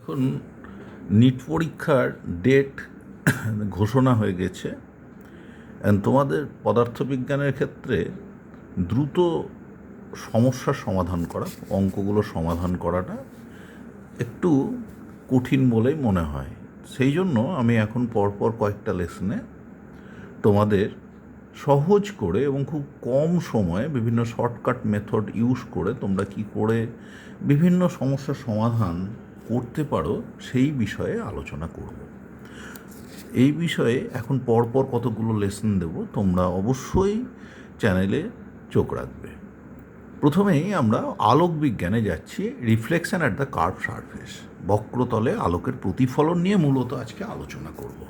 এখন নিট পরীক্ষার ডেট ঘোষণা হয়ে গেছে। তোমাদের পদার্থবিজ্ঞানের ক্ষেত্রে দ্রুত সমস্যার সমাধান করা, অঙ্কগুলো সমাধান করাটা একটু কঠিন বলেই মনে হয়। সেই জন্য আমি এখন পরপর কয়েকটা লেসনে তোমাদের সহজ করে এবং খুব কম সময়ে বিভিন্ন শর্টকাট মেথড ইউজ করে তোমরা কি করে বিভিন্ন সমস্যার সমাধান করতে পারো সেই বিষয়ে আলোচনা করব। এই বিষয়ে এখন পরপর কতগুলো লেসন দেব, তোমরা অবশ্যই চ্যানেলে চোখ রাখবে। প্রথমেই আমরা আলোক বিজ্ঞানে যাচ্ছি, reflection at the curve surface, বক্রতলে আলোকের প্রতিফলন নিয়ে মূলত আজকে আলোচনা করব।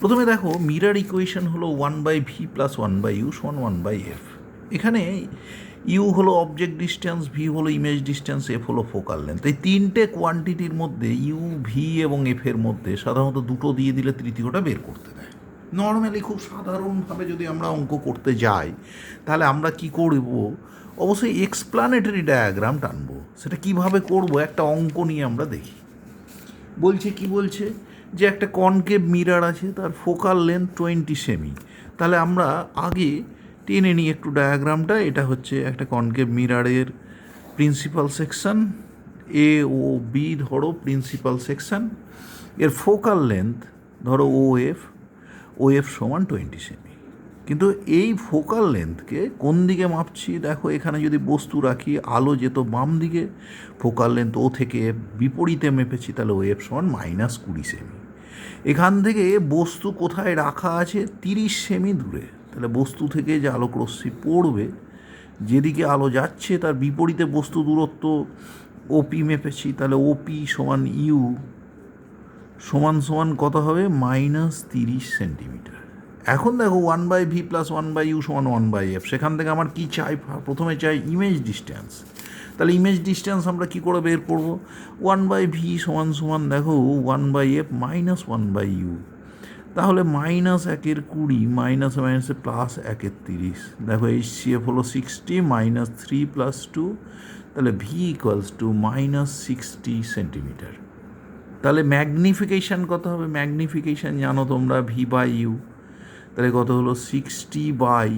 প্রথমে দেখো, মিরার ইকুয়েশন হলো 1/v + 1/u = 1/f। এখানে ইউ হলো অবজেক্ট ডিস্টেন্স, ভি হলো ইমেজ ডিস্টেন্স, এফ হলো ফোকাল লেন্থ। এই তিনটে কোয়ান্টিটির মধ্যে ইউ, ভি এবং এফের মধ্যে সাধারণত দুটো দিয়ে দিলে তৃতীয়টা বের করতে দেয়। নর্মালি খুব সাধারণভাবে যদি আমরা অঙ্ক করতে যাই তাহলে আমরা কি করব, অবশ্যই এক্সপ্লানেটরি ডায়াগ্রাম টানবো। সেটা কিভাবে করব, একটা অঙ্ক নিয়ে আমরা দেখি। বলছে কি বলছে যে একটা কনকেভ মিরার আছে, তার ফোকাল লেন্থ 20 সেমি। তাহলে আমরা আগে টেনে নিই একটু ডায়াগ্রামটা। এটা হচ্ছে একটা কনকেভ মিরারের প্রিন্সিপাল সেকশন, এ ও বি ধরো প্রিন্সিপাল সেকশন। এর ফোকাল লেন্থ ধরো ও এফ সমান 20 সেমি। কিন্তু এই ফোকাল লেন্থকে কোন দিকে মাপছি, দেখো এখানে যদি বস্তু রাখি, আলো যেত বাম দিকে, ফোকাল লেন্থ ও থেকে বিপরীতে মেপেছি, তাহলে ও এফ সমান -20 সেমি। এখান থেকে বস্তু কোথায় রাখা আছে, 30 সেমি দূরে। তাহলে বস্তু থেকে যে আলোক রশ্মি পড়বে, যেদিকে আলো যাচ্ছে তার বিপরীতে বস্তু দূরত্ব ওপি মেপেছি, তাহলে ওপি সমান ইউ সমান কত হবে, -30 সেন্টিমিটার। এখন দেখো 1/v + 1/u = 1/f। সেখান থেকে আমার কি চাই, প্রথমে চাই ইমেজ ডিস্টেন্স। তাহলে ইমেজ ডিস্টেন্স আমরা কি করে বের করব, 1/v সমান দেখো 1/f - 1/u। তাহলে -1 + 20 -1 + 1 + 30। দেখো HCF হলো 60 -3 + 2, তাহলে v = -60 সেন্টিমিটার। তাহলে ম্যাগনিফিকেশান কত হবে, ম্যাগনিফিকেশান জানো তোমরা v/u। তাহলে কত হলো 60 বাই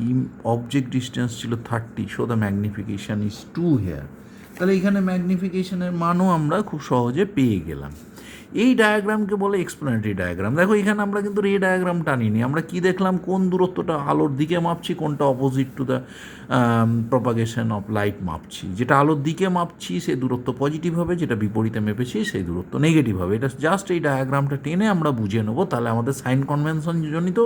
অবজেক্ট ডিস্টেন্স ছিল 30, so the magnification is 2 here. তাহলে এখানে ম্যাগনিফিকেশানের মানও আমরা খুব সহজে পেয়ে গেলাম। এই ডায়াগ্রামকে বলে এক্সপ্লেনেটরি ডায়াগ্রাম। দেখো এখানে আমরা কিন্তু রে ডায়াগ্রাম টানিনি, আমরা কি দেখলাম, কোন দূরত্বটা আলোর দিকে মাপছি, কোনটা opposite to the propagation of light মাপছি। যেটা আলোর দিকে মাপছি সেই দূরত্ব পজিটিভ হবে, যেটা বিপরীতে মেপেছি সেই দূরত্ব নেগেটিভ হবে। এটা জাস্ট এই ডায়াগ্রামটা টেনে আমরা বুঝে নেবো, তাহলে আমাদের সাইন কনভেনশন জনিত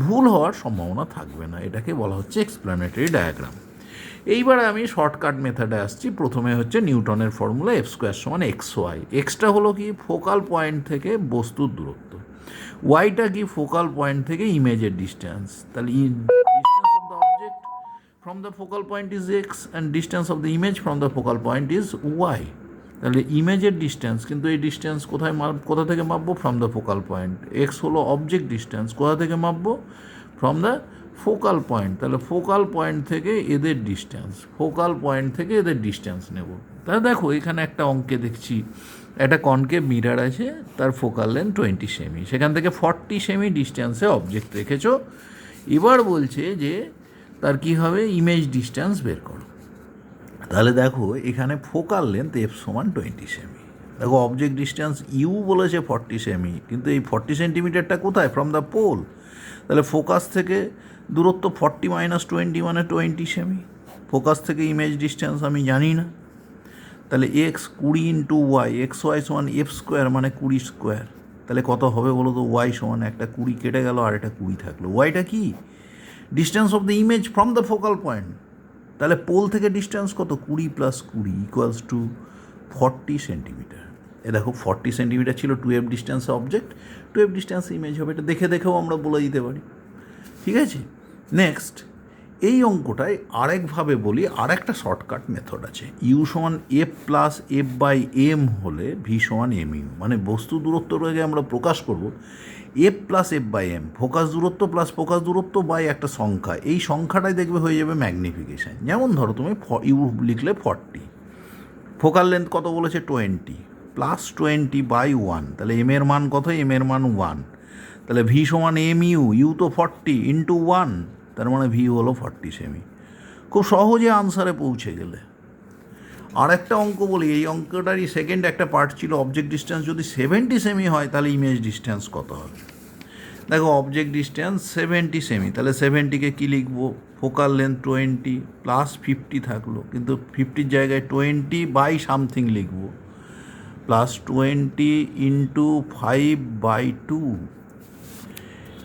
ভুল হওয়ার সম্ভাবনা থাকবে না। এটাকে বলা হচ্ছে এক্সপ্লেনেটরি ডায়াগ্রাম। এইবারে আমি শর্টকাট মেথডে আসছি। প্রথমে হচ্ছে নিউটনের ফর্মুলা, f² = xy। এক্সটা হলো কি, ফোকাল পয়েন্ট থেকে বস্তুর দূরত্ব। ওয়াইটা কি, ফোকাল পয়েন্ট থেকে ইমেজের ডিস্টেন্স। তাহলে distance of the object from the focal point is X and distance of the image from the focal point is Y. তাহলে ইমেজের ডিস্টেন্স, কিন্তু এই ডিস্টেন্স কোথা থেকে মাপবো, from the focal point. X হলো অবজেক্ট ডিস্টেন্স, কোথা থেকে মাপবো, ফ্রম দ্য ফোকাল পয়েন্ট। তাহলে ফোকাল পয়েন্ট থেকে এদের ডিস্টেন্স নেব। তাহলে দেখো এখানে একটা অঙ্কে দেখছি, একটা কনকেভ মিরার আছে, তার ফোকাল লেন্থ 20 সেমি, সেখান থেকে 40 সেমি ডিস্টেন্সে অবজেক্ট রেখেছো। এবার বলছে যে তার কি হবে, ইমেজ ডিস্টেন্স বের করো। তাহলে দেখো এখানে ফোকাল লেন্থ f = 20 সেমি। দেখো অবজেক্ট ডিস্টেন্স ইউ বলেছে 40 সেমি, কিন্তু এই 40 সেন্টিমিটারটা কোথায়, ফ্রম দ্য পোল। তাহলে ফোকাস থেকে দূরত্ব 40 - 20 মানে 20 সেমি। ফোকাস থেকে ইমেজ ডিস্টেন্স আমি জানি না। তাহলে x 20 × y, xy = f² মানে 20²। তাহলে কত হবে বলো তো, y = একটা 20 কেটে গেল আর একটা 20 থাকলো। ওয়াইটা কি, distance of the image from the focal point. তাহলে পোল থেকে ডিস্টেন্স কত, 20 + 20 = 40 সেন্টিমিটার। এ দেখো 40 সেন্টিমিটার ছিল 2f distance object, 2f distance image হবে। এটা দেখেও আমরা বলে দিতে পারি। ঠিক আছে, নেক্সট এই অঙ্কটায় আরেকভাবে বলি, আরেকটা শর্টকাট মেথড আছে। ইউ = f + f/m হলে ভি = mu, মানে বস্তু দূরত্বটাকে আমরা প্রকাশ করব f + f/m, ফোকাস দূরত্ব প্লাস ফোকাস দূরত্ব বাই একটা সংখ্যা। এই সংখ্যাটাই দেখবে হয়ে যাবে ম্যাগনিফিকেশান। যেমন ধরো তুমি ইউ লিখলে 40, ফোকাল লেন্থ কত বলেছে 20, প্লাস 20/1, তাহলে এম এর মান কত? এম এর মান 1, তাহলে ভি সমান এম ইউ, ইউ তো 40 ইন্টু 1, তার মানে ভি হলো 40 সেমি। খুব সহজে আনসারে পৌঁছে গেলে। আর একটা অঙ্ক বলি, এই অঙ্কটারই সেকেন্ড একটা পার্ট ছিল, অবজেক্ট ডিস্টেন্স যদি 70 সেমি হয় তাহলে ইমেজ ডিস্টেন্স কত হবে? দেখো অবজেক্ট ডিস্টেন্স 70 সেমি, তাহলে 70কে কী লিখবো? ফোকাল লেন্থ 20 প্লাস 50 থাকলো, কিন্তু 50-র জায়গায় 20/সামথিং লিখবো, প্লাস 20 ইন্টু 5/2,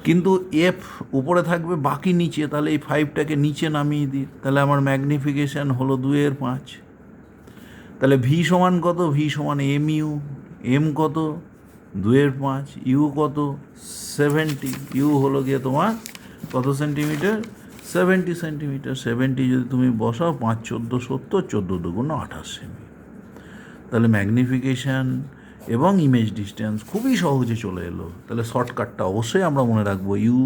কিন্তু এফ উপরে থাকবে, বাকি নিচে, তাহলে এই 5টাকে নিচে নামিয়ে দিই, তাহলে আমার ম্যাগনিফিকেশান হলো 2/5। তাহলে ভি সমান কত? ভি সমান এম ইউ, এম কত? 2/5, ইউ কত? 70, ইউ হলো গিয়ে তোমার কত সেন্টিমিটার? 70 সেন্টিমিটার। 70 যদি তুমি বসাও, 5 14 70, 14 2 28 সেমি। তাহলে ম্যাগনিফিকেশান এবং ইমেজ ডিস্টেন্স খুবই সহজে চলে এলো। তাহলে শর্টকাটটা অবশ্যই আমরা মনে রাখবো, ইউ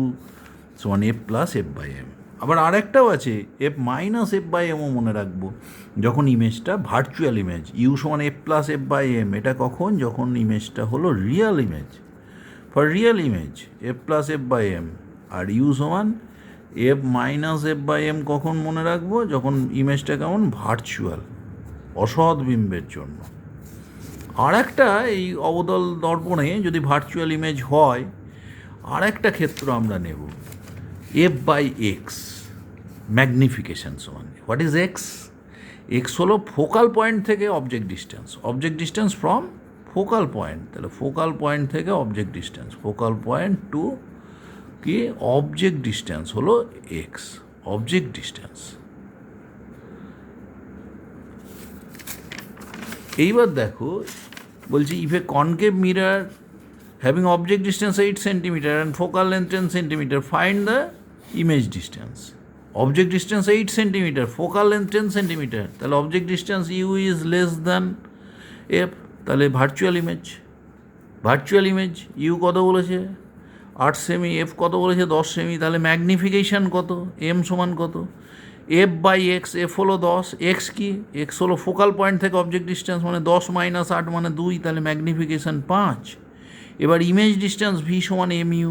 সমান f plus f by m. আবার আরেকটাও আছে, এফ মাইনাস এফ বাই এমও মনে রাখবো, যখন ইমেজটা ভার্চুয়াল ইমেজ। ইউ সমান f plus f by m, এটা কখন? যখন ইমেজটা হলো real image. For real image f plus f by m, আর ইউ সমান f minus f by m কখন মনে রাখবো? যখন ইমেজটা কেমন? ভার্চুয়াল, অসৎ বিম্বের জন্য। আর একটা, এই অবতল দর্পণে যদি ভার্চুয়াল ইমেজ হয়, আর একটা ক্ষেত্র আমরা নেব, এফ বাই এক্স ম্যাগনিফিকেশান সমান। What is X? এক্স হলো ফোকাল পয়েন্ট থেকে object distance, object distance from focal point, তাহলে ফোকাল পয়েন্ট থেকে object distance, focal point to কি অবজেক্ট ডিস্টেন্স হলো এক্স, অবজেক্ট ডিস্টেন্স। এইবার দেখো বলছি, if a concave mirror having object distance 8 centimeter and focal length 10 centimeter, find the image distance. Object distance 8 centimeter, focal length 10 centimeter, তাহলে object distance u is less than f, তাহলে virtual image. Virtual image u কত বলেছে? 8 semi, F কত বলেছে? 10 semi, তাহলে magnification কত? M সমান কত? এফ বাই এক্স, এফ হলো 10, এক্স কি? এক্স হলো ফোকাল পয়েন্ট থেকে অবজেক্ট ডিস্টেন্স, মানে 10 মাইনাস 8 মানে 2, তাহলে ম্যাগনিফিকেশান 5। এবার ইমেজ ডিস্টেন্স ভি সমান এম ইউ,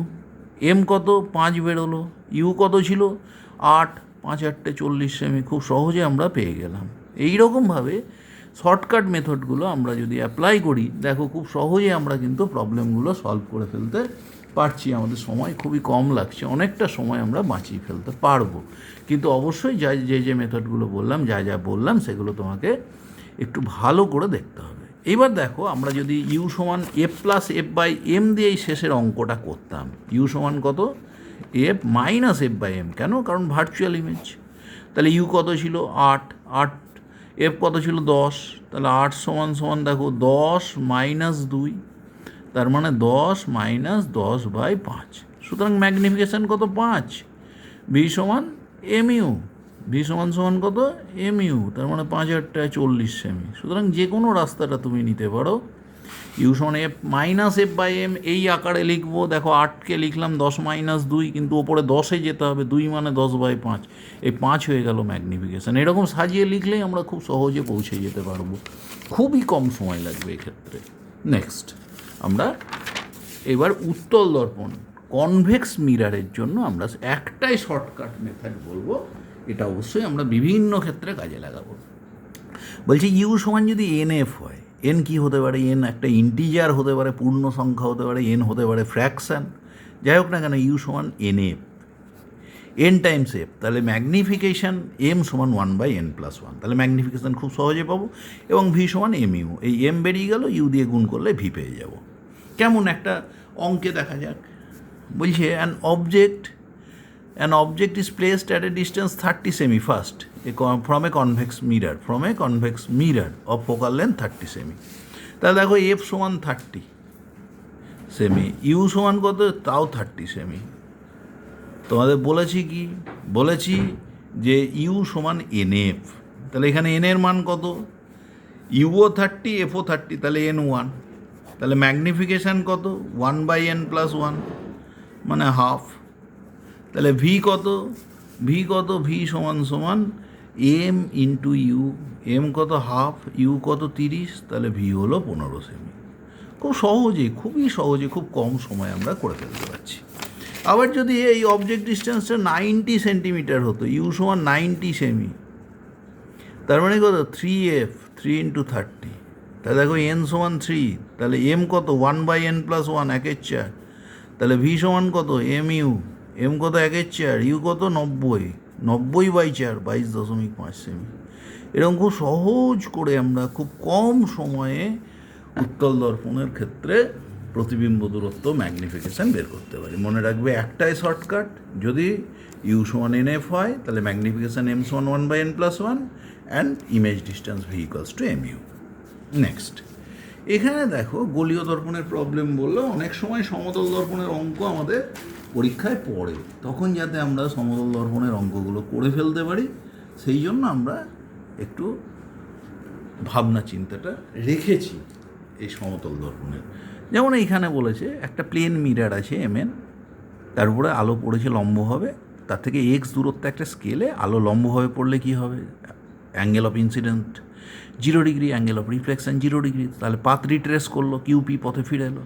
এম কত? 5 বেরোলো, ইউ কত ছিল? 8, 5 8 40 সেমি। খুব সহজে আমরা পেয়ে গেলাম। এইরকমভাবে শর্টকাট মেথডগুলো আমরা যদি অ্যাপ্লাই করি, দেখো খুব সহজে আমরা কিন্তু প্রবলেমগুলো সলভ করে ফেলতে পারছি। আমাদের সময় খুবই কম লাগছে, অনেকটা সময় আমরা বাঁচিয়ে ফেলতে পারবো। কিন্তু অবশ্যই যে মেথডগুলো বললাম, যা বললাম, সেগুলো তোমাকে একটু ভালো করে দেখতে হবে। এইবার দেখো, আমরা যদি ইউ সমান f plus f by m দিয়ে এই শেষের অঙ্কটা করতাম, ইউ সমান কত? F minus f by m. কেন? কারণ ভার্চুয়াল ইমেজ। তাহলে ইউ কত ছিল? 8, এফ কত ছিল? 10, তাহলে 8 সমান দেখো 10 মাইনাস 2, তার মানে 10 মাইনাস 10/5। সুতরাং ম্যাগনিফিকেশান কত? 5। ভি সমান এম ইউ, ভি সমান কত? এম ইউ, তার মানে 5 8 40 সেমি। সুতরাং যে কোনো রাস্তাটা তুমি নিতে পারো। ইউ সমান f minus f by m, এই আকারে লিখবো। দেখো 8কে লিখলাম 10 মাইনাস 2, কিন্তু ওপরে 10-এ যেতে হবে, 2 মানে 10/5, এই 5 হয়ে গেল ম্যাগনিফিকেশান। এরকম সাজিয়ে লিখলেই আমরা খুব সহজে পৌঁছে যেতে পারবো, খুবই কম সময় লাগবে এক্ষেত্রে। নেক্সট আমরা এবার উত্তল দর্পণ কনভেক্স মিরারের জন্য আমরা একটাই শর্টকাট মেথড বলবো, এটা অবশ্যই আমরা বিভিন্ন ক্ষেত্রে কাজে লাগাবো। বলছি ইউ সমান যদি এন এফ হয়, এন কি হতে পারে? এন একটা ইন্টিজার হতে পারে, পূর্ণ সংখ্যা হতে পারে, এন হতে পারে ফ্র্যাকশান, যাই হোক না কেন, ইউ সমান N F, N Times F, তাহলে ম্যাগনিফিকেশান এম সমান 1/n+1, তাহলে ম্যাগনিফিকেশান খুব সহজে পাবো। এবং ভি সমান এম ইউ, এই এম বেরিয়ে গেল, ইউ দিয়ে গুণ করলে ভি পেয়ে যাব। কেমন একটা অঙ্কে দেখা যাক। বলছে an object is placed at a distance 30 semi first from a convex mirror of focal length 30 semi। তাহলে দেখো এফ সমান 30 সেমি, ইউ সমান কত? তাও 30 সেমি। তোমাদের বলেছি যে ইউ সমান এন এফ, তাহলে এখানে এন এর মান কত? ইউও 30, এফও 30, তাহলে n1, তাহলে ম্যাগনিফিকেশান কত? 1/n+1 মানে হাফ। তাহলে ভি কত? ভি সমান এম ইন্টু ইউ এম কত হাফ, ইউ কত 30, তাহলে ভি হলো 15 সেমি। খুব সহজে, খুবই সহজে, খুব কম সময় আমরা করে ফেলতে পারছি। আবার যদি এই অবজেক্ট ডিস্টেন্সটা 90 সেন্টিমিটার হতো, ইউ সমান 90 সেমি, তার মানে কত 3f, 3 × 30, তাহলে দেখো এন সমান 3, তাহলে এম কত 1/n+1, 1/4, তাহলে ভি সমান কত এম ইউ, এম কত 1/4, ইউ কত 90, 90/4, 22.5 সেমি। এরকম খুব সহজ করে আমরা খুব কম সময়ে উত্তল দর্পণের ক্ষেত্রে প্রতিবিম্ব দূরত্ব ম্যাগনিফিকেশান বের করতে পারি। মনে রাখবে একটাই শর্টকাট, যদি ইউ সমান NF হয় তাহলে ম্যাগনিফিকেশান এম সমান 1/n+1 and image distance v equals to m u. Next, এখানে দেখো গোলীয় দর্পণের প্রবলেম বললো, অনেক সময় সমতল দর্পণের অঙ্ক আমাদের পরীক্ষায় পড়ে, তখন যাতে আমরা সমতল দর্পণের অঙ্কগুলো করে ফেলতে পারি সেই জন্য আমরা একটু ভাবনা চিন্তাটা রেখেছি এই সমতল দর্পণের। যেমন এইখানে বলেছে একটা প্লেন মিরার আছে MN, তার উপরে আলো পড়েছে লম্বভাবে, তার থেকে x দূরত্ব একটা স্কেলে আলো লম্বভাবে পড়লে কি হবে, angle of incident 0 degree, angle of reflection 0 degree, তাহলে পাথ রিট্রেস করলো, কিউপি পথে ফিরে এলো।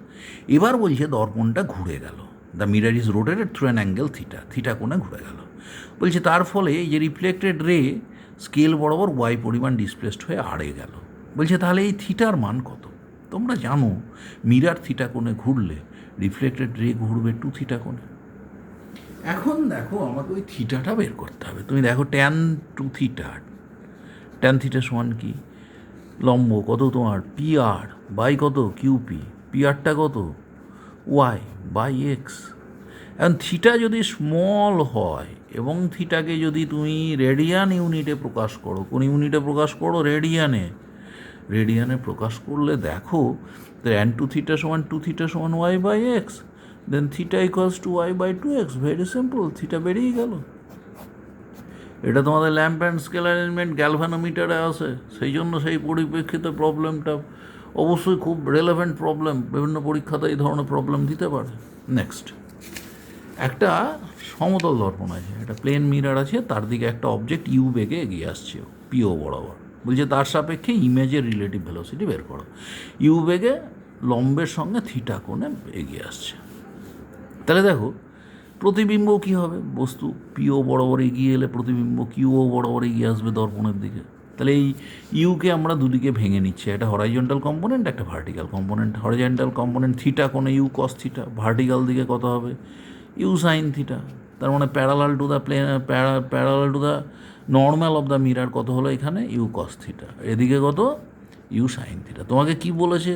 এবার বলছে দর্পণটা ঘুরে গেল, the mirror is rotated through an angle theta, theta কোণে ঘুরে গেল। বলছে তার ফলে এই যে রিফ্লেক্টেড রে স্কেল বরাবর y পরিমাণ ডিসপ্লেসড হয়ে আড়ে গেল। বলছে তাহলে এই থিটার মান কত? তোমরা জানো মিরার থিটা কোণে ঘুরলে রিফ্লেক্টেড রে ঘুরবে 2 থিটা কোণে। এখন দেখো আমাকে ওই থিটাটা বের করতে হবে। তুমি দেখো ট্যান 2 থিটা, ট্যান থিটা সমান কি, লম্ব কত তোমার PR বাই কত কিউপি, PRটা কত y/x। এখন থিটা যদি স্মল হয় এবং থিটাকে যদি তুমি রেডিয়ান ইউনিটে প্রকাশ করো, কোন ইউনিটে প্রকাশ করো, রেডিয়ানে, রেডিয়ানে প্রকাশ করলে দেখো ট্যান 2 থিটা সমান 2 থিটা সমান y/x, then theta equals to y/2x। Very simple, theta বেরিয়ে গেল। এটা তোমাদের ল্যাম্প অ্যান্ড স্কেল অ্যারেঞ্জমেন্ট গ্যালভানোমিটারে আছে, সেই জন্য সেই পরিপ্রেক্ষিতে প্রবলেমটা অবশ্যই খুব রেলেভেন্ট প্রবলেম, বিভিন্ন পরীক্ষাতে এই ধরনের প্রবলেম দিতে পারে। নেক্সট, একটা সমতল দর্পণ আছে, একটা প্লেন মিরার আছে, তার দিকে একটা অবজেক্ট ইউ বেগে এগিয়ে আসছে পিও বরাবর। বলছে তার সাপেক্ষে ইমেজের রিলেটিভ ভেলোসিটি বের করো। ইউ বেগে লম্বের সঙ্গে থিটা কোণে এগিয়ে আসছে। তাহলে দেখো প্রতিবিম্ব কী হবে, বস্তু পিও বরাবর এগিয়ে এলে প্রতিবিম্ব কিউও বরাবর এগিয়ে আসবে দর্পণের দিকে। তাহলে এই ইউকে আমরা দুদিকে ভেঙে নিচ্ছি, একটা হরাইজন্টাল কম্পোনেন্ট, একটা vertical component. Horizontal component theta কোণে ইউ কস থিটা, ভার্টিক্যাল দিকে কত হবে ইউ সাইন থিটা। তার মানে parallel to the plane, parallel to the normal of the mirror কত হলো এখানে ইউ কস থিটা, এদিকে কত ইউ সাইন থিটা। তোমাকে কি বলেছে,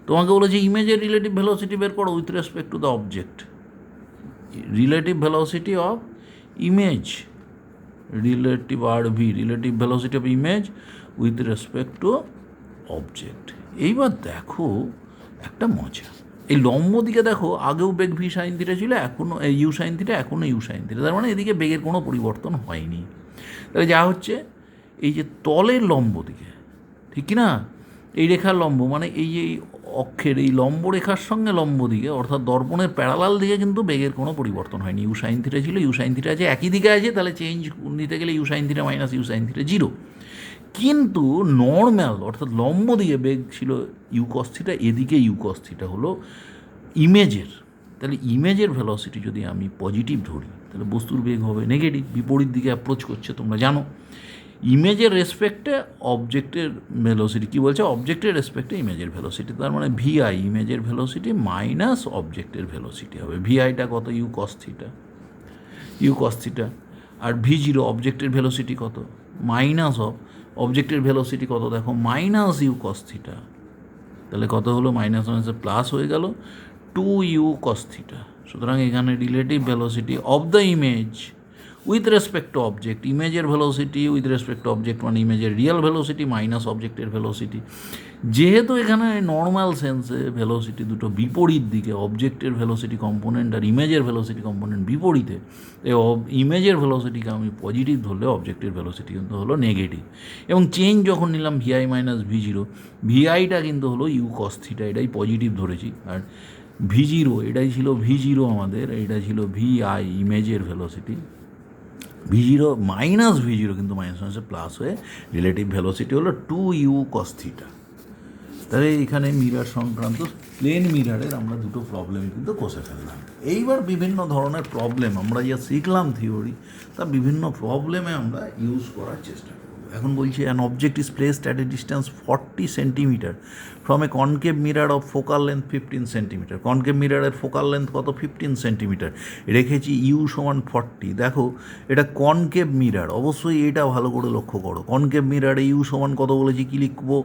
তোমাকে বলেছে ইমেজের রিলেটিভ ভেলোসিটি বের করো with respect to the object. relative velocity of image, relative RV, relative velocity of image with respect to object। এইবার দেখো একটা মজা, এই লম্ব দিকে দেখো আগেও বেগ ভি সাইন থিটা ছিল, এখনও ইউ সাইন থিটা, এখনও ইউ সাইন থিটা, তার মানে এদিকে বেগের কোনো পরিবর্তন হয়নি। তাহলে যা হচ্ছে এই যে তলের লম্ব দিকে, ঠিক কি না, এই রেখার লম্ব মানে এই যে অক্ষের এই লম্ব রেখার সঙ্গে লম্ব দিকে অর্থাৎ দর্পণের প্যারালাল দিকে কিন্তু বেগের কোনো পরিবর্তন হয়নি। ইউ সাইন থিটা ছিল, ইউ সাইন থিটা আছে, একই দিকে আছে, তাহলে চেঞ্জ নিতে গেলে u sine theta minus u sine theta 0। কিন্তু নর্ম্যাল অর্থাৎ লম্ব দিকে বেগ ছিল ইউ কস থিটা, এদিকে ইউ কস থিটা হলো ইমেজের। তাহলে ইমেজের ভেলোসিটি যদি আমি পজিটিভ ধরি তাহলে বস্তুর বেগ হবে নেগেটিভ, বিপরীত দিকে অ্যাপ্রোচ করছে, তোমরা জানো। ইমেজের রেসপেক্টে অবজেক্টের ভেলোসিটি কী বলছে, অবজেক্টের রেসপেক্টে ইমেজের ভেলোসিটি, তার মানে ভিআই ইমেজের ভেলোসিটি মাইনাস অবজেক্টের ভেলোসিটি হবে। ভিআইটা কত u cos theta, u cos theta, আর V0 অবজেক্টের ভেলোসিটি কত মাইনাস অফ অবজেক্টের ভেলোসিটি কত দেখো মাইনাস ইউ কস থিটা, তাহলে কত হলো মাইনাস মাইনাসে প্লাস হয়ে গেল 2u cos থিটা। সুতরাং এখানে relative velocity of the image with respect to object, ইমেজের velocity with respect to object মানে ইমেজের রিয়েল ভেলোসিটি মাইনাস অবজেক্টের ভেলোসিটি। যেহেতু এখানে নর্মাল সেন্সে ভেলোসিটি দুটো বিপরীত দিকে, অবজেক্টের ভেলোসিটি কম্পোনেন্ট আর ইমেজের ভেলোসিটি কম্পোনেন্ট বিপরীতে, এই ইমেজের ভেলোসিটিকে আমি পজিটিভ ধরলে অবজেক্টের ভেলোসিটি কিন্তু হলো নেগেটিভ। এবং চেঞ্জ যখন নিলাম ভিআই মাইনাস V0, ভিআইটা কিন্তু হলো ইউ কস থিটা, এটাই পজিটিভ ধরেছি, আর V0 এটাই ছিল V0 আমাদের, এটা ছিল ভিআই ইমেজের ভেলোসিটি, V0 মাইনাস V0 কিন্তু মাইনাস মাইনাসে প্লাস হয়ে রিলেটিভ ভেলোসিটি হলো 2u cos থিটা। তাহলে এখানে মিরার সংক্রান্ত প্লেন মিরারের আমরা দুটো প্রবলেম কিন্তু কষে ফেললাম। এইবার বিভিন্ন ধরনের প্রবলেম আমরা যা শিখলাম থিওরি, তা বিভিন্ন প্রবলেমে আমরা ইউজ করার চেষ্টা করব। এখন বলছি an object is placed at a distance 40 centimetre from a concave mirror of focal length 15 centimetre. Concave মিরারের ফোকাল লেন্থ কত? 15 সেন্টিমিটার। রেখেছি ইউ সমান 40। দেখো এটা কনকেভ মিরার, অবশ্যই এটা ভালো করে লক্ষ্য করো। কনকেভ মিরারে ইউ সমান কত বলেছি? কী লিখবো?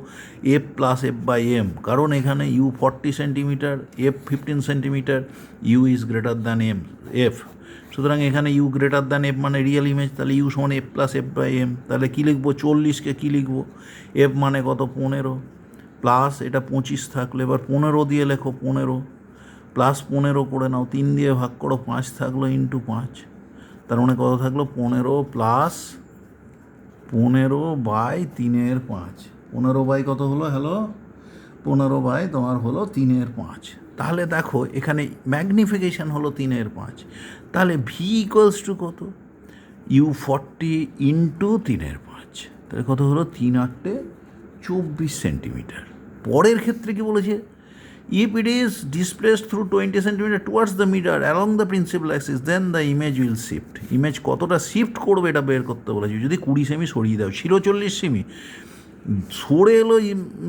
F plus f by m, কারণ এখানে u 40 centimetre, f 15 centimetre, u is greater than m f. সুতরাং এখানে ইউ গ্রেটার দ্যান এফ মানে রিয়েল ইমেজ, তাহলে ইউ সমান f plus f by m. তাহলে কী লিখবো? 40কে কী লিখবো? এফ মানে কত? 15 প্লাস এটা 25 থাকলো, এবার 15 দিয়ে লেখো, 15 প্লাস 15 করে নাও, 3 দিয়ে ভাগ করো, 5 থাকলো ইন্টু 5। তার মানে কত থাকলো? 15 প্লাস 15 বাই 3/5। 15 বাই কত হলো? হ্যালো, 15 বাই তোমার হলো 3/5। তাহলে দেখো এখানে ম্যাগনিফিকেশান হলো 3/5। তাহলে ভি ইকুয়ালস টু কত? U 40 into 3/5। তাহলে কত হলো? 3/8 24 সেন্টিমিটার। পরের ক্ষেত্রে কি বলেছে? If it is displaced through 20 centimetre towards the mirror along the principal axis, then the image will shift. Image কতটা শিফট করবে এটা বের করতে বলেছে। যদি 20 সেমি সরিয়ে দাও, ছিল 40 সেমি, সরে এলো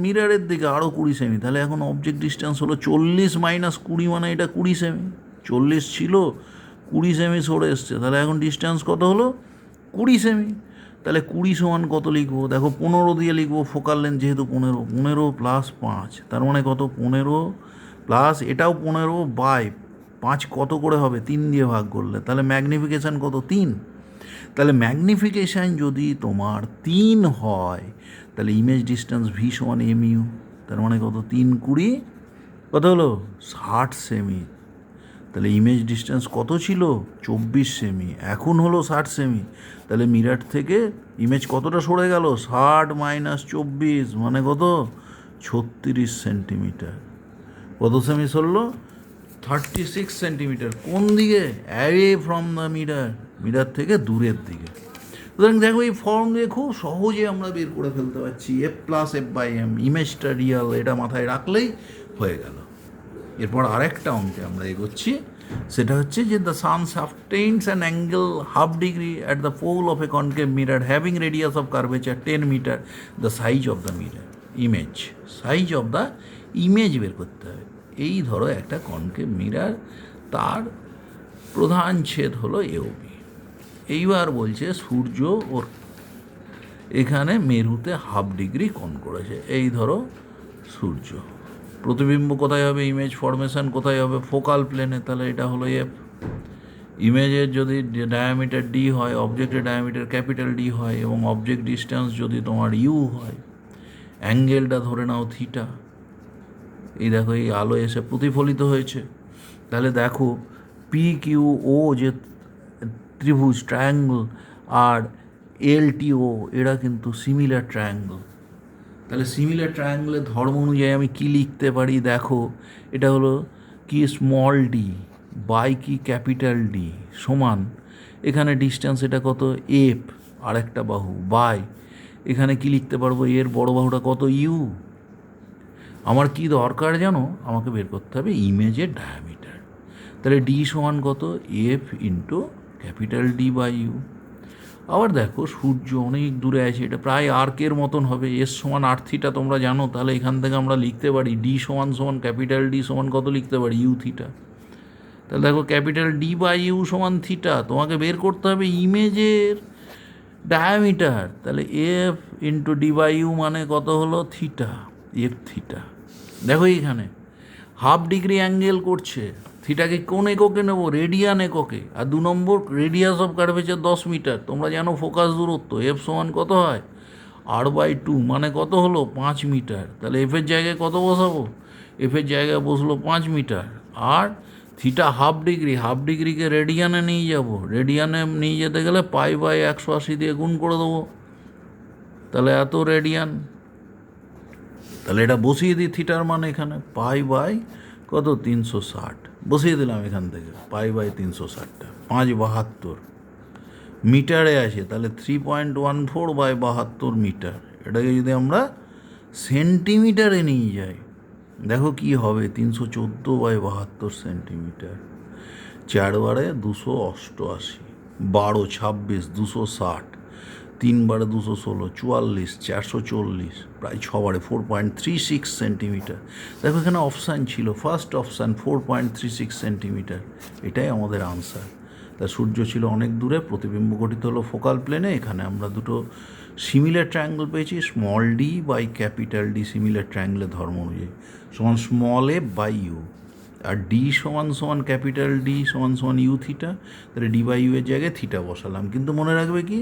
মিরারের দিকে আরও 20 সেমি, তাহলে এখন অবজেক্ট ডিস্টেন্স হলো 40 মাইনাস 20 মানে এটা 20 সেমি। 40 ছিল, 20 সেমি সরে এসছে, তাহলে এখন ডিস্টেন্স কত হলো? 20 সেমি। তাহলে 20 সমান কত লিখবো? দেখো 15 দিয়ে লিখবো, ফোকাল লেন্থ যেহেতু 15 প্লাস 5, তার মানে কত? 15 প্লাস এটাও 15 বাই 5 কত করে হবে? 3 দিয়ে ভাগ করলে। তাহলে ম্যাগনিফিকেশান কত? 3। তাহলে ম্যাগনিফিকেশান যদি তোমার 3 হয়, তাহলে ইমেজ ডিস্টেন্স ভি সমান এম ইউ। তার মানে কত? 3 20 কত হলো? 60 সেমি। তাহলে ইমেজ ডিস্টেন্স কত ছিল? 24 সেমি, এখন হলো 60 সেমি। তাহলে মিরার থেকে ইমেজ কতটা সরে গেল? 60 মাইনাস 24 মানে কত? 36 সেন্টিমিটার। কত সেমি সরলো? 36 সেন্টিমিটার। কোন দিকে? Away from the mirror, mirror থেকে দূরের দিকে। সুতরাং দেখো এই ফর্ম দিয়ে খুব সহজে আমরা বের করে ফেলতে পারছি f plus f by m, ইমেজটা রিয়াল, এটা মাথায় রাখলেই হয়ে গেল। এরপর আরেকটা অঙ্কে আমরা এগোচ্ছি, সেটা হচ্ছে যে the sun subtends an angle half degree at the pole of a concave mirror having radius of curvature 10 metre, the size of the mirror image. Size of the image বের করতে হবে। এই ধরো একটা কনকেভ মিরার, তার প্রধান ছেদ হলো এওবি। এইবার বলছে সূর্য ওর এখানে মেরুতে হাফ ডিগ্রি কোণ করেছে। এই ধরো সূর্য, প্রতিবিম্ব কোথায় হবে? ইমেজ ফরমেশন কোথায় হবে? ফোকাল প্লেনে। তাহলে এটা হলো এফ। ইমেজের যদি ডায়ামিটার ডি হয়, অবজেক্টের ডায়ামিটার ক্যাপিটাল ডি হয়, এবং অবজেক্ট ডিস্টেন্স যদি তোমার ইউ হয়, অ্যাঙ্গেলটা ধরে নাও থিটা। এই দেখো এই আলো এসে প্রতিফলিত হয়েছে। তাহলে দেখো পি কিউ ও যে ত্রিভুজ ট্রায়াঙ্গল আর এলটিও এরা কিন্তু সিমিলার ট্রায়াঙ্গল। তাহলে সিমিলার ট্রায়াঙ্গলের ধর্ম অনুযায়ী আমি কী লিখতে পারি? দেখো এটা হলো কি স্মল ডি বাই কি ক্যাপিটাল ডি সমান, এখানে ডিস্টেন্স এটা কত? এফ, আর একটা বাহু বাই, এখানে কি লিখতে পারবো? এর বড় বাহুটা কত? ইউ। আমার কি দরকার জানো? আমাকে বের করতে হবে ইমেজের ডায়ামিটার। তাহলে ডি সমান কত? F into capital D by u. আবার দেখো সূর্য অনেক দূরে আছে, এটা প্রায় আর্কের মতন হবে, এস সমান আর থিটা তোমরা জানো। তাহলে এখান থেকে আমরা লিখতে পারি ডি সমান সমান ক্যাপিটাল ডি সমান কত লিখতে পারি? U theta. তাহলে দেখো ক্যাপিটাল ডি বাই ইউ সমান থিটা। তোমাকে বের করতে হবে ইমেজের ডায়ামিটার। তাহলে f into d by u মানে কত হলো? Theta, f theta. দেখো এইখানে হাফ ডিগ্রি অ্যাঙ্গেল করছে, থিটাকে কোন এককে নেব? রেডিয়ান এককে। আর 2 নম্বর রেডিয়াস অফ কার্ভেচার 10 মিটার। তোমরা জানো ফোকাস দূরত্ব এফ সমান কত হয়? r/2 মানে কত হলো? 5 মিটার। তাহলে এফের জায়গায় কত বসাবো? এফের জায়গায় বসলো 5 মিটার। আর থিটা হাফ ডিগ্রি, হাফ ডিগ্রিকে রেডিয়ানে নিয়ে যাব, রেডিয়ানে নিয়ে যেতে গেলে π/180 দিয়ে গুণ করে দেবো, তাহলে এত রেডিয়ান। তাহলে এটা বসিয়ে দিই থিটার মানে এখানে π/কত? 360 বসিয়ে দিলাম এখান থেকে, π/360টা 5/72। মিটারে আছে, তাহলে 3.14/72 মিটার। এটাকে যদি আমরা সেন্টিমিটারে নিয়ে যাই, দেখো কি হবে, 314/72 সেন্টিমিটার। 4 বারে 288, 12 26 260, 3 বারে 216 44, 440, প্রায় 6 বারে 4.36 সেন্টিমিটার। দেখো এখানে অপশান ছিল, ফার্স্ট অপশান 4.36 সেন্টিমিটার, এটাই আমাদের আনসার। তা সূর্য ছিল অনেক দূরে, প্রতিবিম্ব গঠিত হলো ফোকাল প্লেনে। এখানে আমরা দুটো সিমিলার ট্রায়াঙ্গেল পেয়েছি, small d by capital D, similar ট্রায়াঙ্গেলের ধর্ম অনুযায়ী সমান স্মল এফ বাই ইউ, আর ডি সমান সমান ক্যাপিটাল ডি সমান সমান ইউ থিটা। তাহলে ডি বাই ইউ এর জায়গায় থিটা বসালাম, কিন্তু মনে রাখবে কি,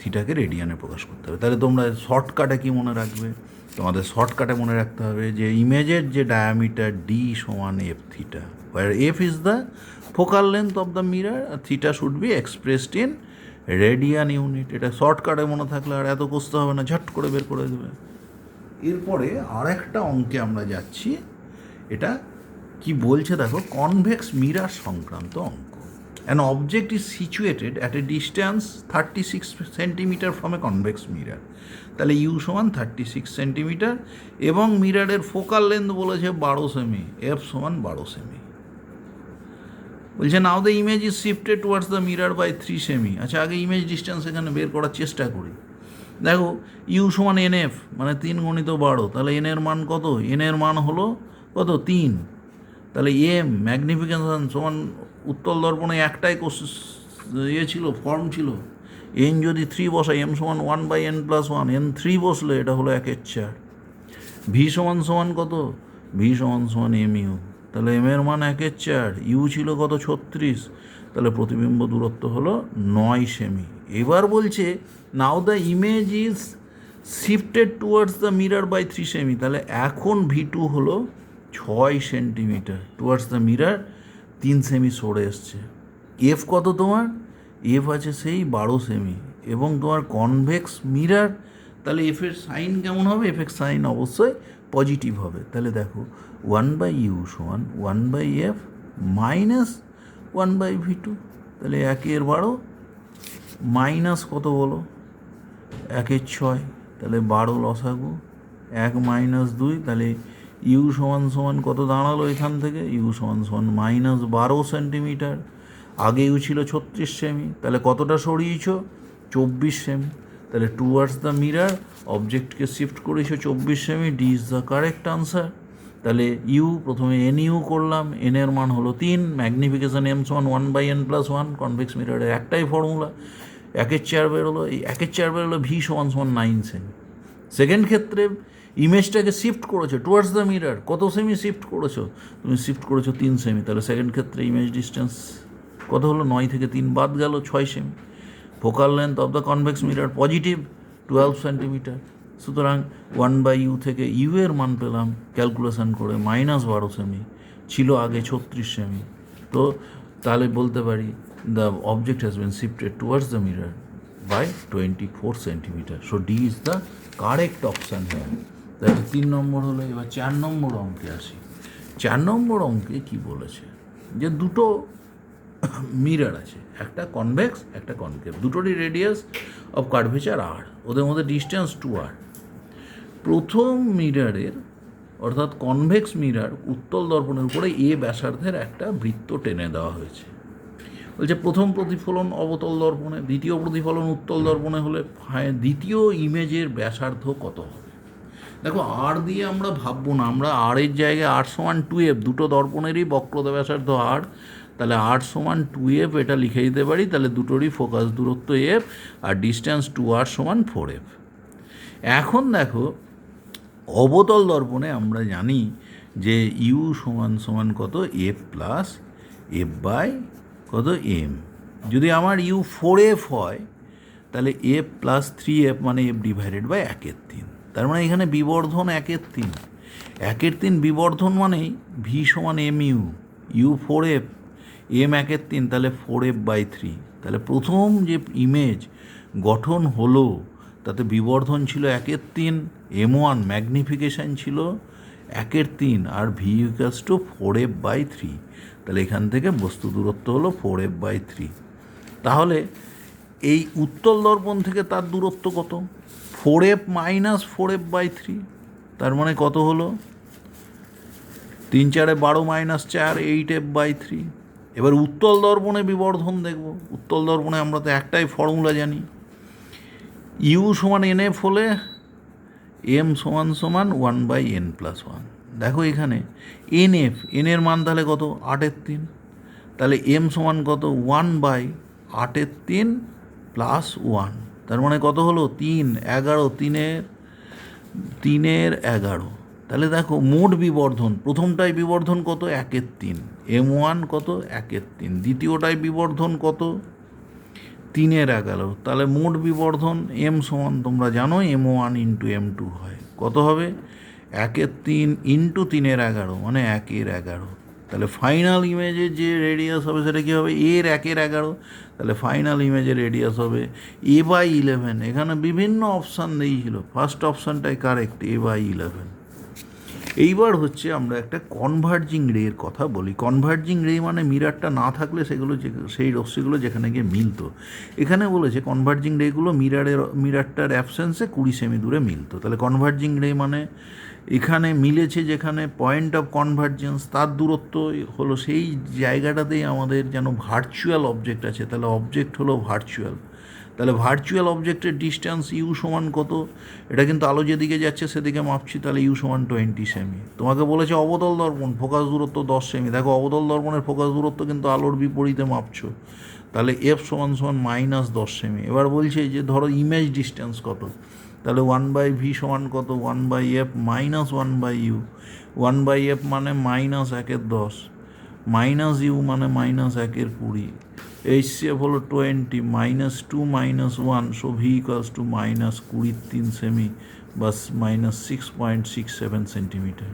থিটাকে রেডিয়ানে প্রকাশ করতে হবে। তাহলে তোমরা শর্টকাটে কি মনে রাখবে, তোমাদের শর্টকাটে মনে রাখতে হবে যে ইমেজের যে ডায়ামিটার ডি সমান f theta, where f is the focal length of the mirror, আর theta should be expressed in radian unit. এটা শর্টকাটে মনে থাকলে আর এত কষতে হবে না, ঝট করে বের করে দেবে। এরপরে আর একটা অঙ্কে আমরা যাচ্ছি, এটা কি বলছে দেখো, কনভেক্স মিরার সংক্রান্ত অঙ্ক। An object is situated at a distance 36 centimetre from A convex mirror. তাহলে ইউ সমান 36 সেন্টিমিটার, এবং মিরারের ফোকাল লেন্থ বলেছে 12 সেমি, এফ সমান 12 সেমি। বলছে now the image is shifted towards the mirror by 3 সেমি। আচ্ছা, আগে ইমেজ ডিস্টেন্স এখানে বের করার চেষ্টা করি। দেখো ইউ সমান এন এফ, মানে 3 গুণিত 12, তাহলে এন এর মান কত, এন এর মান হলো কত, 3। তাহলে এম ম্যাগনিফিকেশন সমান, উত্তল দর্পণে একটাই ছিল, ফর্ম ছিল, এন যদি 3 বসাই, এম সমান 1/n+1, এন 3 বসলে এটা হলো 1/4। ভি সমান সমান কত, ভি সমান সমান এম ইউ, তাহলে এম এর মান 1/4, ইউ ছিল কত 36, তাহলে প্রতিবিম্ব দূরত্ব হলো 9 সেমি। এবার বলছে now the image is shifted towards the mirror by 3 সেমি। তাহলে এখন ভি টু হলো 6 সেন্টিমিটার, টুয়ার্ডস দ্য মিরার 3 সেমি সরে এসছে। এফ কত তোমার, এফ আছে সেই 12 সেমি, এবং তোমার কনভেক্স মিরার, তাহলে এফের সাইন কেমন হবে, এফের সাইন অবশ্যই পজিটিভ হবে। তাহলে দেখো 1/u সমান 1/f মাইনাস 1/v2, তাহলে 1/12 মাইনাস কত বলো, 1/6, তাহলে 12 লসাগু, 1 মাইনাস 2, তাহলে ইউ সমান সমান কত দাঁড়ালো এখান থেকে, ইউ সমান সমান -12 সেন্টিমিটার। আগে ইউ ছিল 36 সেমি, তাহলে কতটা সরিয়েছ, 24 সেমি। তাহলে টুয়ার্ডস দ্য মিরার অবজেক্টকে শিফট করেছো 24 semi, D is the correct answer. তাহলে ইউ প্রথমে এন ইউ করলাম, এন এর মান হলো 3, ম্যাগনিফিকেশন এম সমান 1/n+1, কনভেক্স মিরারের একটাই ফর্মুলা, 1/4 বেরোলো, এই 1/4 বেরোলো, ভি সমান সমান 9 সেমি। সেকেন্ড ক্ষেত্রে ইমেজটাকে শিফট করেছো টুয়ার্ডস দ্য মিরার, কত সেমি শিফট করেছো, তুমি শিফট করেছো 3 সেমি, তাহলে সেকেন্ড ক্ষেত্রে ইমেজ ডিস্টেন্স কত হলো, 9 থেকে 3 বাদ গেল, 6 semi. Focal length of the convex mirror positive 12 centimetre. সুতরাং 1/u থেকে ইউ এর মান পেলাম ক্যালকুলেশন করে -12 সেমি, ছিল আগে 36 সেমি। তো তাহলে বলতে পারি the object has been shifted towards the mirror by 24 centimetre. So D is the correct option হ্যাঁ। তাহলে 3 নম্বর হলো। এবার 4 নম্বর অঙ্কে আসি। 4 নম্বর অঙ্কে কি বলেছে, যে দুটো মিরার আছে, একটা কনভেক্স একটা কনকেভ, দুটোরই রেডিয়াস অফ কার্ভেচার আর, ওদের মধ্যে ডিস্টেন্স 2r। প্রথম মিরারের অর্থাৎ কনভেক্স মিরার উত্তল দর্পণের উপরে এ ব্যাসার্ধের একটা বৃত্ত টেনে দেওয়া হয়েছে। বলছে প্রথম প্রতিফলন অবতল দর্পণে, দ্বিতীয় প্রতিফলন উত্তল দর্পণে হলে দ্বিতীয় ইমেজের ব্যাসার্ধ কত হবে। দেখো আর দিয়ে আমরা ভাববো না, আমরা আর এর জায়গায় r সমান 2f, দুটো দর্পণেরই বক্রতা ব্যাসার্ধ r, তাহলে r সমান 2f এটা লিখে দিতে পারি। তাহলে দুটোরই ফোকাস দূরত্ব f, আর ডিস্টেন্স 2r সমান 4f। এখন দেখো অবতল দর্পণে আমরা জানি যে ইউ সমান সমান কত, এফ প্লাস এফ বাই কত এম। যদি আমার ইউ 4f হয়, তাহলে এফ প্লাস 3f মানে এফ ডিভাইডেড বাই 1/3। তার মানে এখানে বিবর্ধন 1/3, 1/3 বিবর্ধন মানেই ভি সমান M U, you 4f, M 1/3, তাহলে 4f/3। তাহলে প্রথম যে ইমেজ গঠন হলো তাতে বিবর্ধন ছিল 1/3, m1 ম্যাগনিফিকেশান ছিল 1/3, আর ভি ইকুয়ালস টু 4f/3। তাহলে এখান থেকে বস্তু দূরত্ব হলো 4f/3। তাহলে এই উত্তল দর্পণ থেকে তার দূরত্ব কত? 4f মাইনাস 4f/3, তার মানে কত হলো? 3 4 12 মাইনাস 4 8f/3। এবার উত্তল দর্পণে বিবর্ধন দেখব। উত্তল দর্পণে আমরা তো একটাই ফর্মুলা জানি, ইউ সমান NF হলে এম সমান সমান 1/n+1। দেখো এখানে NF, এর মান তাহলে কত? 8/3। তাহলে এম সমান কত? 1/8/3 + 1, তার মানে কত হলো? 3 11, 3-এর 11। তাহলে দেখো মোট বিবর্ধন, প্রথমটায় বিবর্ধন কত? 1/3, M1 কত? 1/3। দ্বিতীয়টায় বিবর্ধন কত? 3-11। তাহলে মোট বিবর্ধন এম সমান তোমরা জানো M1 × M2 হয়, কত হবে? 1/3 × 3-11 মানে 1/11। তাহলে ফাইনাল ইমেজের যে রেডিয়াস হবে সেটা কী হবে? এর 1/11। তাহলে ফাইনাল ইমেজের রেডিয়াস হবে A/11। এখানে বিভিন্ন অপশান দিয়েছিল, ফার্স্ট অপশানটাই কারেক্ট, A/11। এইবার হচ্ছে আমরা একটা কনভার্জিং রের কথা বলি। কনভার্জিং রে মানে মিরারটা না থাকলে সেগুলো সেই রশ্মিগুলো যেখানে গিয়ে মিলতো। এখানে বলেছে কনভার্জিং রেগুলো মিরারটার অ্যাবসেন্সে 20 সেমি দূরে মিলতো। তাহলে কনভার্জিং রে মানে এখানে মিলেছে যেখানে পয়েন্ট অফ কনভার্জেন্স, তার দূরত্ব হলো সেই জায়গাটাতেই আমাদের যেন ভার্চুয়াল অবজেক্ট আছে। তাহলে অবজেক্ট হলো ভার্চুয়াল। তাহলে ভার্চুয়াল অবজেক্টের ডিস্টেন্স ইউ সমান কত? এটা কিন্তু আলো যেদিকে যাচ্ছে সেদিকে মাপছি, তাহলে ইউ সমান 20 সেমি। তোমাকে বলেছে অবতল দর্পণ, ফোকাস দূরত্ব 10 সেমি। দেখো অবতল দর্পণের ফোকাস দূরত্ব কিন্তু আলোর বিপরীতে মাপছো, তাহলে এফ সমান সমান -10 সেমি। এবার বলছে যে ধরো ইমেজ ডিস্টেন্স কত? তাহলে 1/v সমান কত? 1/f minus 1/u। 1/f মানে -1/10, -u মানে -1/20। HCF হলো 20, -2 -1, সো v = -20 সেমি বা -6.67 সেন্টিমিটার।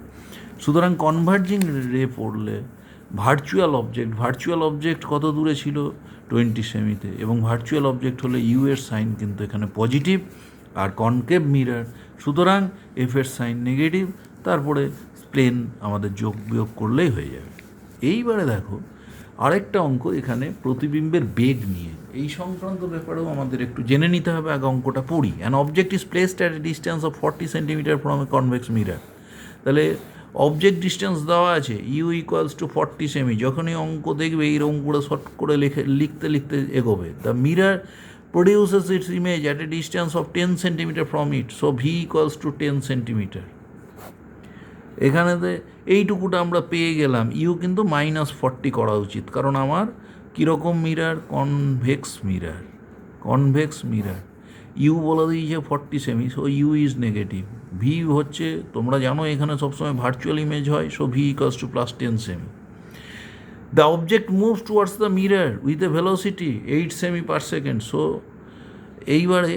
সুতরাং কনভার্জিং রে পড়লে ভার্চুয়াল অবজেক্ট কত দূরে ছিল? 20 সেমিতে, এবং ভার্চুয়াল অবজেক্ট হলে ইউ এর সাইন কিন্তু এখানে পজিটিভ, আর কনকেভ মিরার, সুতরাং এফ এর সাইন নেগেটিভ। তারপরে প্লেন আমাদের যোগ বিয়োগ করলেই হয়ে যাবে। এইবারে দেখো আরেকটা অঙ্ক এখানে প্রতিবিম্বের বেগ নিয়ে, এই সংক্রান্ত ব্যাপারেও আমাদের একটু জেনে নিতে হবে। আগে অঙ্কটা পড়ি। An object is placed at a distance of 40 centimetre from A convex mirror. তাহলে অবজেক্ট ডিস্টেন্স দেওয়া আছে ইউ = 40 সেমি। যখনই অঙ্ক দেখবে এইরকম করে শর্ট করে লিখতে লিখতে এগোবে। The mirror produces its image at a distance of 10 centimeter from it, so v = 10 centimetre. এখানেতে এইটুকুটা আমরা পেয়ে গেলাম। ইউ কিন্তু -40 করা উচিত, কারণ আমার কীরকম মিরার? Convex mirror. ইউ বলে দিয়েছে 40 সেমি, so u is negative. V হচ্ছে তোমরা জানো এখানে সবসময় ভার্চুয়াল ইমেজ হয়, সো v = +10 সেমি। The object moves towards the mirror with a velocity 8 semi per second. So এইবারে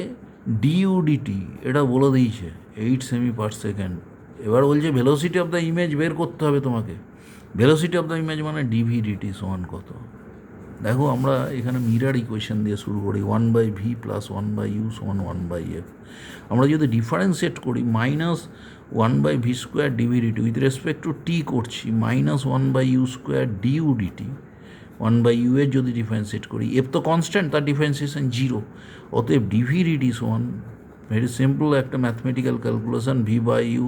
DU/dt এটা বলে দিয়েছে 8 সেমি পার সেকেন্ড। এবার বলছে ভেলোসিটি অফ দ্য ইমেজ বের করতে হবে তোমাকে। ভেলোসিটি অফ দ্য ইমেজ মানে DV/dt সমান কত? দেখো আমরা এখানে মিরার ইকুয়েশন দিয়ে শুরু করি, 1/v + 1/u = 1/f। আমরা যদি ডিফারেন্সিয়েট করি -1/v² dv/dt with respect two টি করছি, -1/u² du/dt। 1/u এর যদি ডিফারেন্সিয়েট করি, এফ তো কনস্ট্যান্ট, তার ডিফারেন্সিয়েশন 0, অতএব DV/dt সমান ভেরি সিম্পল একটা ম্যাথমেটিক্যাল ক্যালকুলেশন, v/u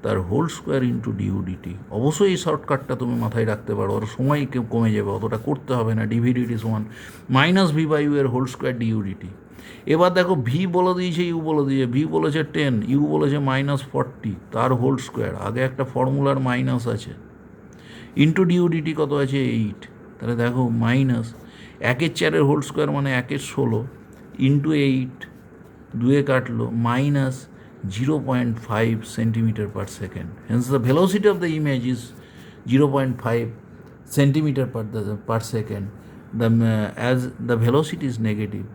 তার হোল স্কোয়ার ইন্টু DU/dt। অবশ্যই এই শর্টকাটটা তুমি মাথায় রাখতে পারো, আর সময় কমে যাবে, অতটা করতে হবে না। DV/dt সমান -v/u এর হোল স্কোয়ার DU/dt। এবার দেখো ভি বলে দিয়েছে, ইউ বলে দিয়েছে। ভি বলেছে 10, ইউ বলেছে -40, তার হোল স্কোয়ার। আগে একটা ফর্মুলার মাইনাস আছে, ইন্টু DU/dt কত আছে? 8। তাহলে দেখো -1/4 হোল স্কোয়ার মানে 1/16 ইন্টু 8, 2 কাটলো, -0.5 centimeter per second. Hence the velocity of the image is 0.5 centimeter per second. As the velocity is negative,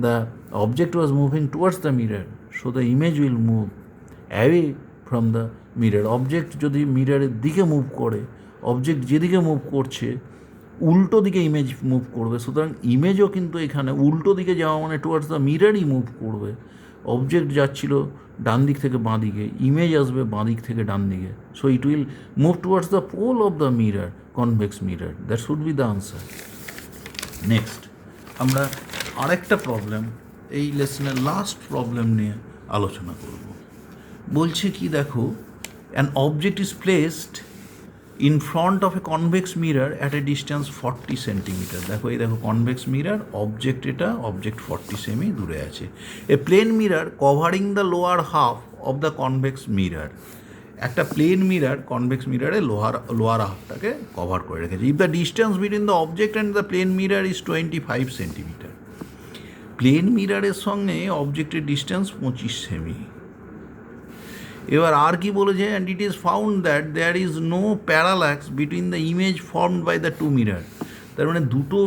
the object was moving towards the mirror, so the image will move away from the mirror. Object যদি মিরারের দিকে move করে, object যেদিকে move করছে উল্টো দিকে image move করবে। সুতরাং ইমেজও কিন্তু এখানে উল্টো দিকে যাওয়া মানে টুয়ার্ডস দ্য মিরারই মুভ করবে। অবজেক্ট যাচ্ছিল ডান দিক থেকে বাঁ দিকে, ইমেজ আসবে বাঁ দিক থেকে ডান দিকে, so it will move towards the pole of the mirror, convex mirror. That should be the answer. Next আমরা আরেকটা প্রবলেম, এই লেসনের লাস্ট প্রবলেম নিয়ে আলোচনা করব। বলছে কি দেখো, an object is placed in front of a convex mirror at a distance 40 centimetre. দেখো এই দেখো কনভেক্স মিরার, অবজেক্ট এটা, অবজেক্ট 40 সেমি দূরে আছে। A plane mirror covering the lower half of the convex mirror. একটা প্লেন মিরার কনভেক্স মিরারে lower হাফটাকে কভার করে রেখেছে। If the distance between the object and the plane mirror is 25 centimetre. Plane মিরারের সঙ্গে অবজেক্টের ডিস্টেন্স 25 সেমি। এবার আর কি বলেছে, and it is found that there is no parallax between the image formed by the two mirror. তার মানে দুটো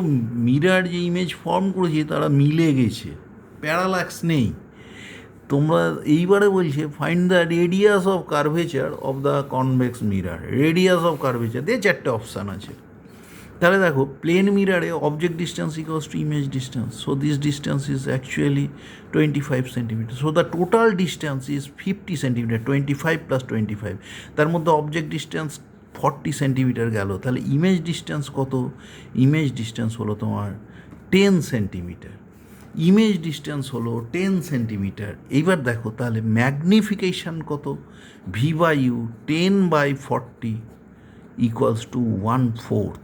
মিরার যে ইমেজ ফর্ম করেছে তারা মিলে গেছে, প্যারাল্যাক্স নেই। তোমরা এইবারে বলছে find the radius of curvature of the convex mirror. Radius of curvature দিয়ে 4টে অপশান আছে। তাহলে দেখো প্লেন মিরারে object distance equals to image distance, so this distance is actually 25 centimetre. So the total distance is 50 centimetre, 25 plus 25। তার মধ্যে object distance 40 centimetre গেল, তাহলে ইমেজ ডিস্টেন্স কত? ইমেজ ডিস্টেন্স হলো তোমার 10 সেন্টিমিটার। ইমেজ ডিস্টেন্স হলো 10 সেন্টিমিটার। এইবার দেখো তাহলে ম্যাগনিফিকেশান কত? V by u 10/40 equals to 1/4,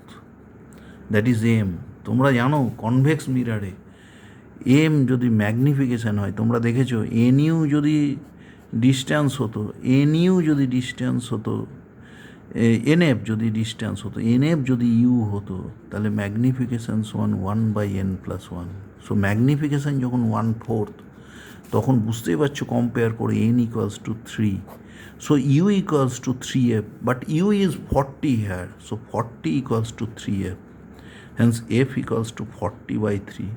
that is m. তোমরা জানো কনভেক্স মিরারে এম যদি ম্যাগনিফিকেশান হয়, তোমরা দেখেছো এন ইউ যদি ডিস্ট্যান্স হতো, এন ইউ যদি ডিস্ট্যান্স হতো, এন এফ যদি ডিস্ট্যান্স হতো, এন এফ যদি ইউ হতো, তাহলে ম্যাগনিফিকেশান সমান 1/n+1। সো ম্যাগনিফিকেশান যখন 1/4, তখন বুঝতেই পারছো কম্পেয়ার করে n equals to 3। So u equals to 3f, but u is 40 here, so 40 equals to 3f. Hence f equals to 40/3.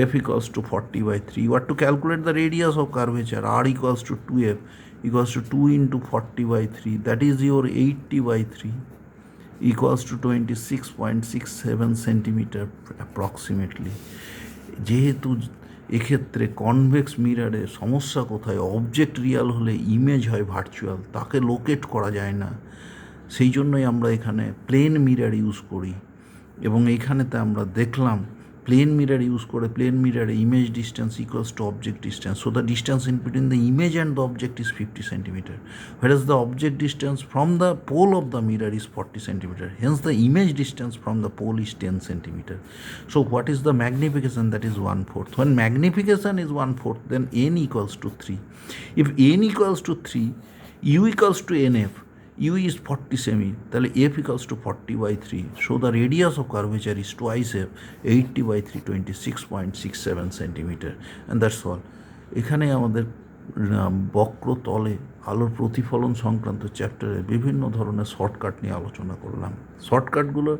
f equals to 40/3. You have to calculate the radius of curvature. R equals to 2f equals to 2 into 40/3. That is your 80/3 equals to 26.67 centimeter approximately. যেহেতু এক্ষেত্রে convex মিরারে সমস্যা কোথায়, object Real হলে image হয় virtual, তাকে locate করা যায় না। সেই জন্যই আমরা এখানে প্লেন মিরার ইউজ করি। এবং এইখানেতে আমরা দেখলাম প্লেন মিরার ইউজ করে প্লেন মিরারে image distance equals to object distance. So the distance in between the image and the object is 50 centimetre, whereas the object distance from the pole of the mirror is 40 centimeter. Hence the image distance from the pole is 10 centimeter. So what is the magnification? That is 1/4. When magnification is 1/4, then n equals to 3. If n equals to 3, u equals to nf, u is 40 semi, তাহলে f equals to 40/3. So the radius of curvature is twice f, 80/3, 26.67 centimeter, and that's all. এখানে আমাদের বক্রতলে আলোর প্রতিফলন সংক্রান্ত চ্যাপ্টারে বিভিন্ন ধরনের shortcut নিয়ে আলোচনা করলাম। শর্টকাটগুলো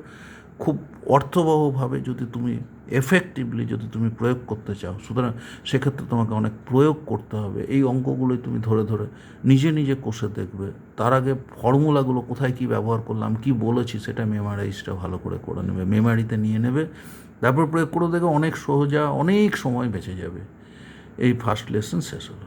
খুব অর্থবহভাবে যদি তুমি এফেক্টিভলি যদি তুমি প্রয়োগ করতে চাও, সুতরাং সেক্ষেত্রে তোমাকে অনেক প্রয়োগ করতে হবে। এই অঙ্কগুলোই তুমি ধরে ধরে নিজে নিজে কষে দেখবে। তার আগে ফর্মুলাগুলো কোথায় কী ব্যবহার করলাম, কি বলেছি, সেটা মেমারাইজটা ভালো করে নেবে, মেমারিতে নিয়ে নেবে, তারপর প্রয়োগ করে দেখে অনেক সোজা, অনেক সময় বেঁচে যাবে। এই ফার্স্ট লেসন শেষ হলো।